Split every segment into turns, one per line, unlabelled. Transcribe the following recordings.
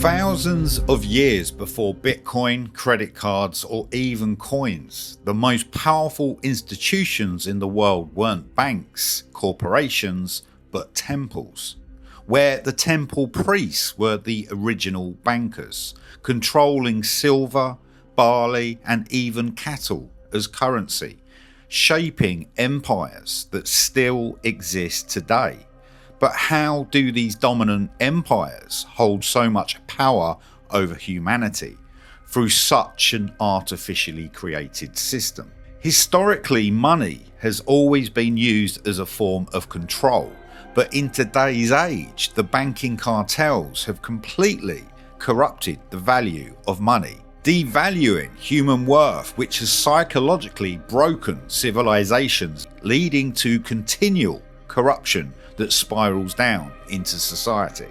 Thousands of years before Bitcoin, credit cards, or even coins, the most powerful institutions in the world weren't banks, corporations, but temples, where the temple priests were the original bankers, controlling silver, barley, and even cattle as currency, shaping empires that still exist today. But how do these dominant empires hold so much power over humanity through such an artificially created system? Historically, money has always been used as a form of control, but in today's age, the banking cartels have completely corrupted the value of money, devaluing human worth, which has psychologically broken civilizations, leading to continual corruption that spirals down into society.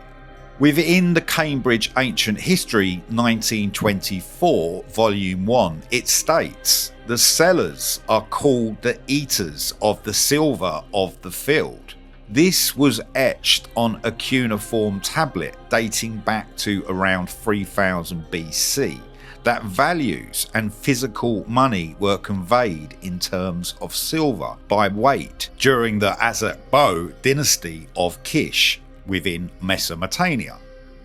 Within the Cambridge Ancient History 1924 Volume 1, it states, "The sellers are called the eaters of the silver of the field." This was etched on a cuneiform tablet dating back to around 3000 BC. That values and physical money were conveyed in terms of silver by weight during the Aztec dynasty of Kish within Mesopotamia.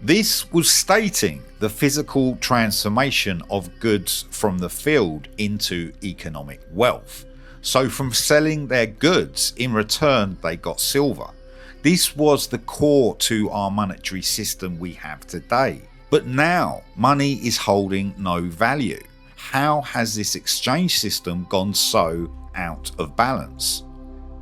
This was stating the physical transformation of goods from the field into economic wealth. So from selling their goods, in return they got silver. This was the core to our monetary system we have today. But now money is holding no value. How has this exchange system gone so out of balance?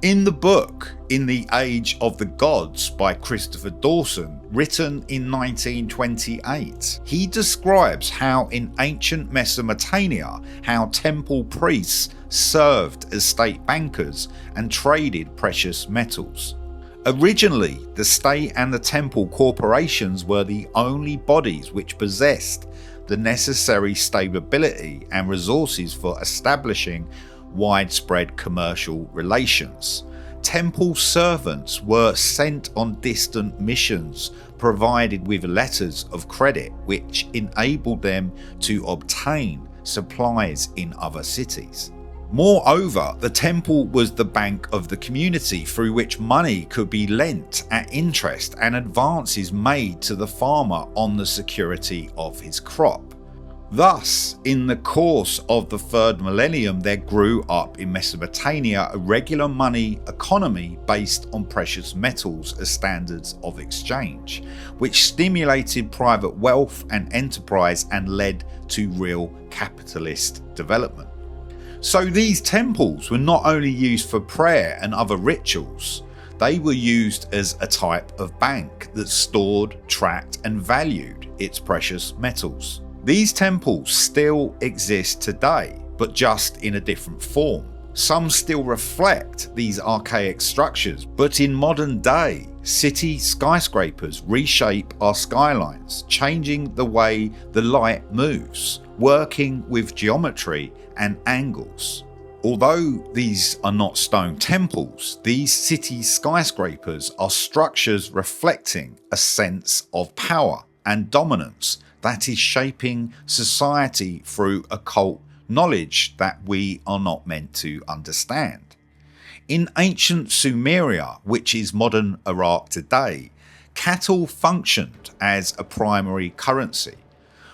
In the book In the Age of the Gods by Christopher Dawson, written in 1928, he describes how in ancient Mesopotamia, how temple priests served as state bankers and traded precious metals. Originally, the state and the temple corporations were the only bodies which possessed the necessary stability and resources for establishing widespread commercial relations. Temple servants were sent on distant missions, provided with letters of credit which enabled them to obtain supplies in other cities. Moreover, the temple was the bank of the community through which money could be lent at interest and advances made to the farmer on the security of his crop. Thus, in the course of the 3rd millennium, there grew up in Mesopotamia a regular money economy based on precious metals as standards of exchange, which stimulated private wealth and enterprise and led to real capitalist development. So these temples were not only used for prayer and other rituals, they were used as a type of bank that stored, tracked and valued its precious metals. These temples still exist today, but just in a different form. Some still reflect these archaic structures, but in modern day, city skyscrapers reshape our skylines, changing the way the light moves, working with geometry and angles. Although these are not stone temples, these city skyscrapers are structures reflecting a sense of power and dominance that is shaping society through occult knowledge that we are not meant to understand. In ancient Sumeria, which is modern Iraq today, cattle functioned as a primary currency,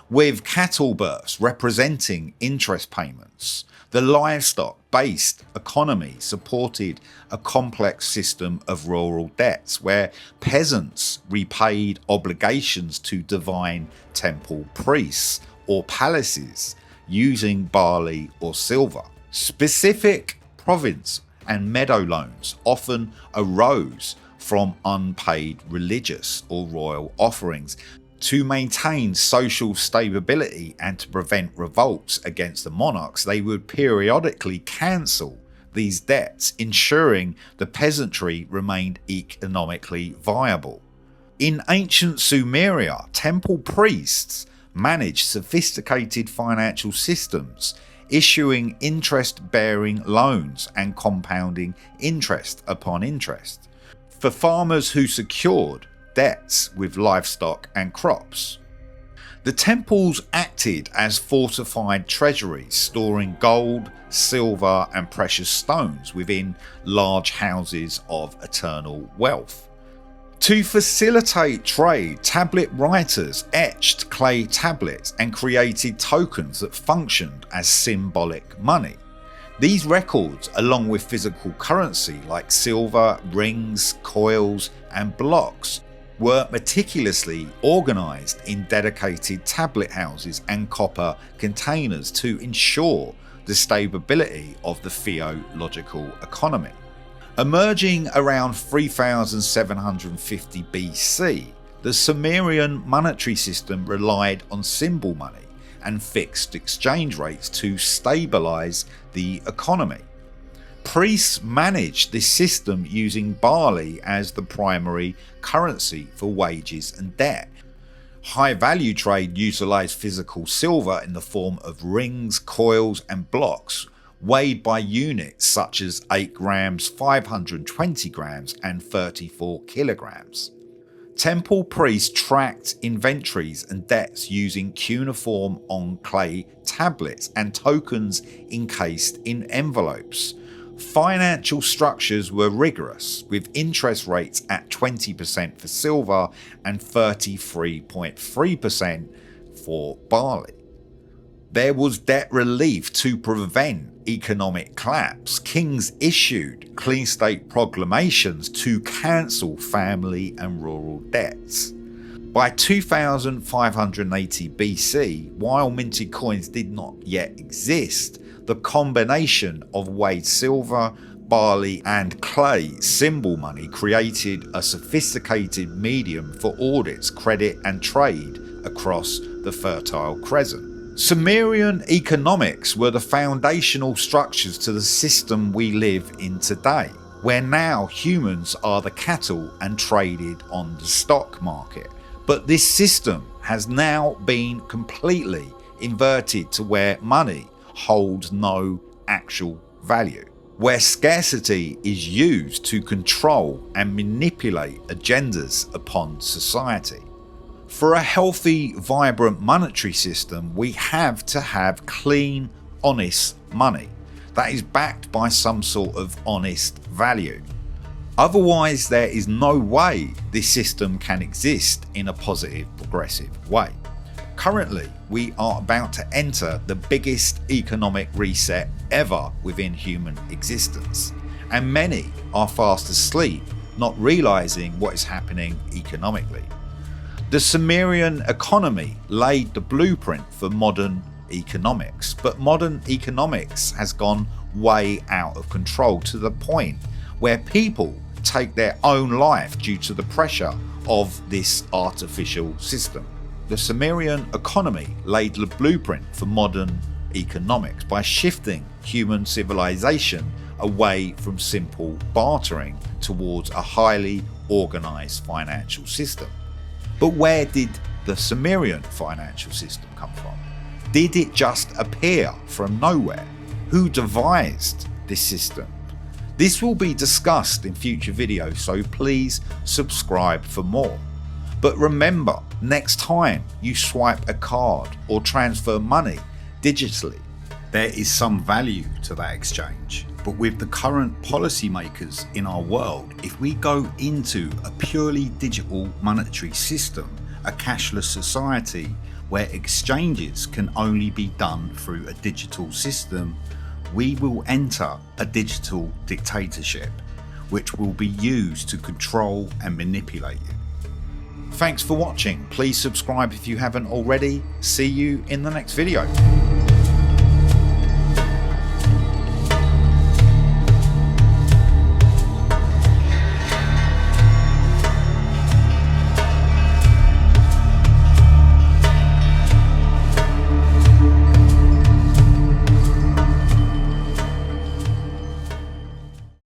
with cattle births representing interest payments. The livestock-based economy supported a complex system of rural debts where peasants repaid obligations to divine temple priests or palaces using barley or silver. Specific province and meadow loans often arose from unpaid religious or royal offerings. To maintain social stability and to prevent revolts against the monarchs, they would periodically cancel these debts, ensuring the peasantry remained economically viable. In ancient Sumeria, temple priests managed sophisticated financial systems, issuing interest-bearing loans and compounding interest upon interest for farmers who secured debts with livestock and crops. The temples acted as fortified treasuries, storing gold, silver and precious stones within large houses of eternal wealth. To facilitate trade, tablet writers etched clay tablets and created tokens that functioned as symbolic money. These records, along with physical currency like silver, rings, coils and blocks, were meticulously organised in dedicated tablet houses and copper containers to ensure the stability of the theological economy. Emerging around 3750 BC, the Sumerian monetary system relied on symbol money and fixed exchange rates to stabilise the economy. Priests managed this system using barley as the primary currency for wages and debt. High value trade utilised physical silver in the form of rings, coils and blocks, weighed by units such as 8 grams, 520 grams and 34 kilograms. Temple priests tracked inventories and debts using cuneiform on clay tablets and tokens encased in envelopes. Financial structures were rigorous, with interest rates at 20% for silver and 33.3% for barley. There was debt relief to prevent economic collapse. Kings issued clean state proclamations to cancel family and rural debts. By 2580 BC, while minted coins did not yet exist, the combination of weighed silver, barley and clay symbol money created a sophisticated medium for audits, credit and trade across the Fertile Crescent. Sumerian economics were the foundational structures to the system we live in today, where now humans are the cattle and traded on the stock market. But this system has now been completely inverted to where money holds no actual value, where scarcity is used to control and manipulate agendas upon society. For a healthy, vibrant monetary system, we have to have clean, honest money that is backed by some sort of honest value. Otherwise, there is no way this system can exist in a positive, progressive way. Currently, we are about to enter the biggest economic reset ever within human existence, and many are fast asleep, not realizing what is happening economically. The Sumerian economy laid the blueprint for modern economics, but modern economics has gone way out of control to the point where people take their own life due to the pressure of this artificial system. The Sumerian economy laid the blueprint for modern economics by shifting human civilization away from simple bartering towards a highly organized financial system. But where did the Sumerian financial system come from? Did it just appear from nowhere? Who devised this system? This will be discussed in future videos, so please subscribe for more. But remember, next time you swipe a card or transfer money digitally, there is some value to that exchange. But with the current policymakers in our world, if we go into a purely digital monetary system, a cashless society where exchanges can only be done through a digital system, we will enter a digital dictatorship, which will be used to control and manipulate you. Thanks for watching. Please subscribe if you haven't already. See you in the next video.